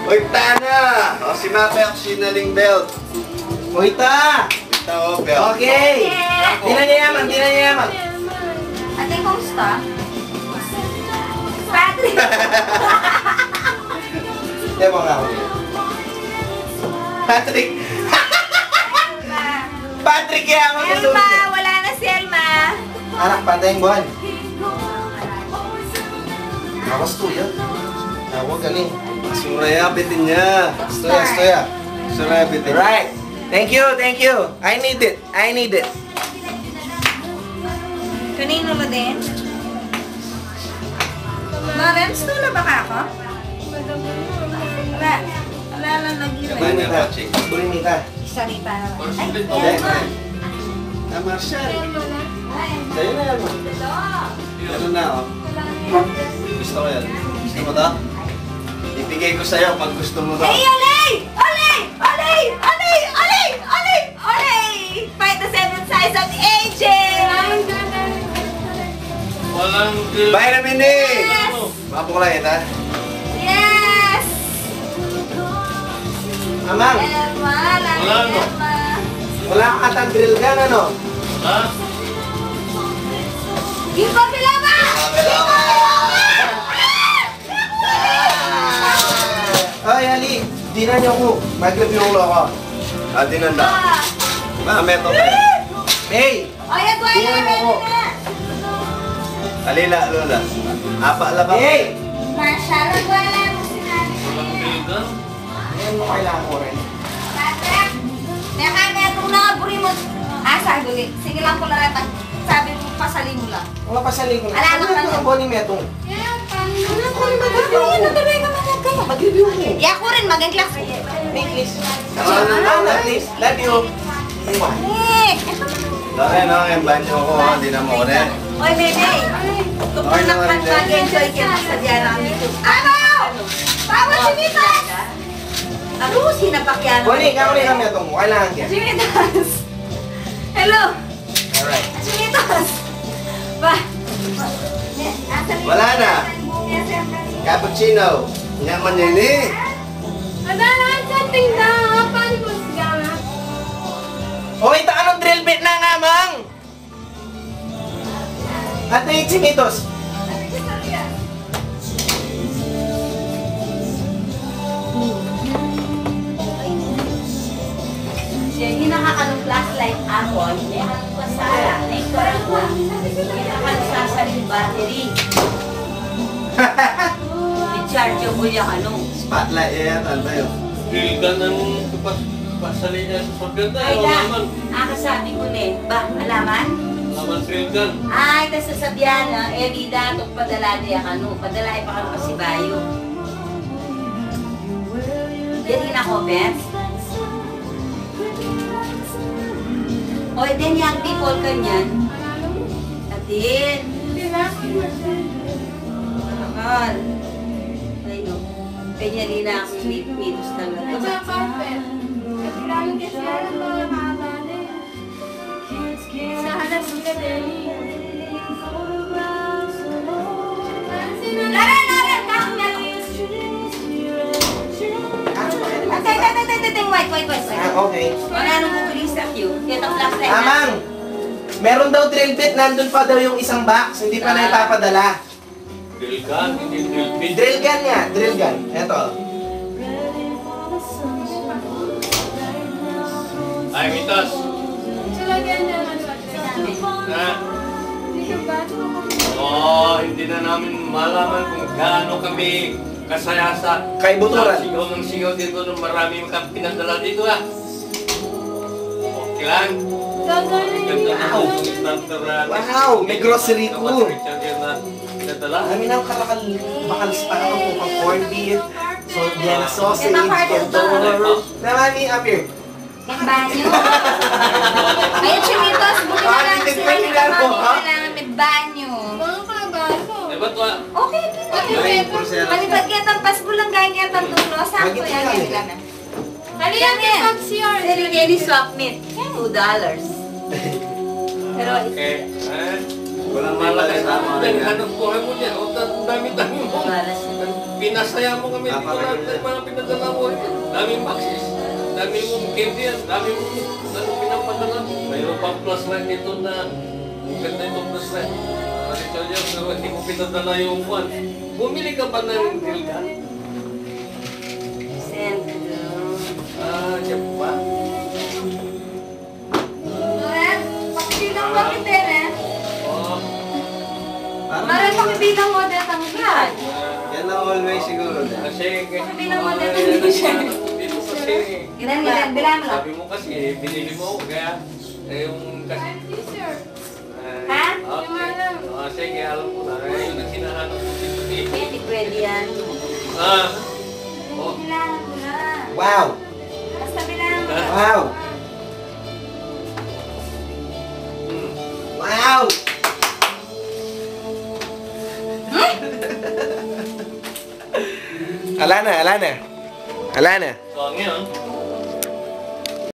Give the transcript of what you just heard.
Uy, Tana! O, si Mapek, sinaling belt. Uy, ta! Ito, o, belt. Okay! Di na niyaman, di na niyaman. Ate, kumusta? Patrick! Diyan mo nga ako. Patrick! Patrick yan! Elma! Wala na si Elma! Anak, pantay yung buwan. Awas to yan. Huwag galing. Suraya, bitin niya. Stoya, stoya. Suraya, bitin. Right. Thank you, thank you. I need it. I need it. Kanino mo din? Lawrence, tula ba ka ako? Wala. Wala lang nag-iwan. Kamay na ba, Chick? Bulimi ka. Sorry pa naman. Ay, Okay. Elma! Ah, Marshall. Ay, Sa'yo na yan, ma. Ano na, o? Gusto ko yan. Gusto mo to? Ibigay ko sa'yo pag gusto mo to. Hey, Olay! Olay! Olay! Olay! Olay! Olay! Olay! Find the seven size of the ages! Walang... Vitamin D! Yes! Mapukulay, ha? Yes! Amang, Elma! Lagi Wala, no? Elma! wala kang atang drill gun, ano? Ha? Give ko Pilama! Ay, Ali. Di na niyo ko. Mag-review ulo ako. Dinanda. Ah! Mameto ka. Hey! Ay, at wala Di na na ako. na! Alila, Lola. Apa, labang. Hey! Marshall, at wala mo sinabi Walang sa'yo. bilgan? Ayan mo kailangan ko rin. Patrick! May kanya itong nakaburi mo. Ah, saguli. Sige lang ko lang at sabi mo, pasali mo lang. Wala pa sa lingkod. Ala, Ano naman ito yan. ang boni metong? Ano ko rin magagawin? Natuloy ka magagawin. Mag-review mo. Yeah, ako rin mag-class. Make this. Ano? Please. Love you. Mwah. Nick! Dahil no, yung banyo ko, hindi na mo rin. Oy, Bebe! Kung mag-enjoy ka na sa diyan ang YouTube. Ano? Bawal si Mitas! Ano? Sinapakyan Boni, kakuli kami itong mo. Kailangan ka. Si Mitas! Hello! Alright. Si Mitas! Ba? Wala na. Cappuccino. Yaman yun eh. O, ito anong drill bit na nga, Mang? Ate, Chimitos. Hindi nakakanong flashlight ako, hindi hanong pasara, na-ikaw ko, hindi nakasasaling battery. Rechargeable yung ano. Spotlight yan, ano yun? Bilgan ng pasali niya sa pagkanda. Ay, Wala da, naman. kasabi ko na ba, alaman? Naman bilgan. Ay, kasi sabihan na, Evida, itong padala niya ano, padala pa kang pasibayo. Yan ako, Beth. O, din yung people kanyan. Atin. Mahal. Ay, no. Kanya rin na akong mitos talaga. Laren! Laren! Bakit yan? Wait. Okay. Wala nang kukulis sa queue. Kaya itong flashlight na. Amang, meron daw drill bit. Nandun pa daw yung isang box. Hindi pa na ipapadala. Bilgan, hindi drill bit. Drill gun niya. Drill gun. Eto. Ay, Mitas. Ha? Oh, hindi na namin malaman kung gaano kami kasaya sa Kay Buturan. sigaw ng sigaw dito nung marami kang pinadala dito ah. Okay lang. Ganda na Wow. ang instantaran. Wow, may grocery ko. Pinadala. Kami nang bakalis pa ako pang corned beef. So, yan, sausage, Ito, partner to. contour. Namani, up here. Yung banyo. Ayun, si Mitas. Buti na lang Bakit sila hindi yung mo, banyo. ha? Kailangan may banyo. Eh, ba't wa? Okay, Ay, pulsera. Malibad kaya ng pasbulang gaya kaya ng tulo. Sakto yan. Yan lang. Yan yan. Sili Jenny swap meat. $2. Pero, Okay. Walang Malakas malakas na na mo. Hanap buhay mo niya. O, ang dami-dami mo. para sa Pina pinasaya mo kami dito lahat ng mga pinadala mo. Daming boxes, daming mong candy yan, daming mong pinapadala. Mayroon pang plus line dito na ganda itong plus line. Marito niya, pero hindi mo pinadala yung one. Bumili ka ba ng grill gun? Send. Diyan pa. Ren, pakibilang mo kita, Ren. Oh, Mare, pakibilang mo dito ang yan. Yan na always siguro. kasi... Pakibilang mo dito ang yan. Dito kasi... Ilan, bilang mo. Sabi mo kasi, binili mo ako, kaya yung kasi... Ha? Okay. Sige, alam ko na. Yung nagsinahanap ko dito eh. Pwede yan. Oh. Bilangan mo na. Wow! Basta bilangan mo. Wow! Hmm. Wow! Ala na. So, ngayon,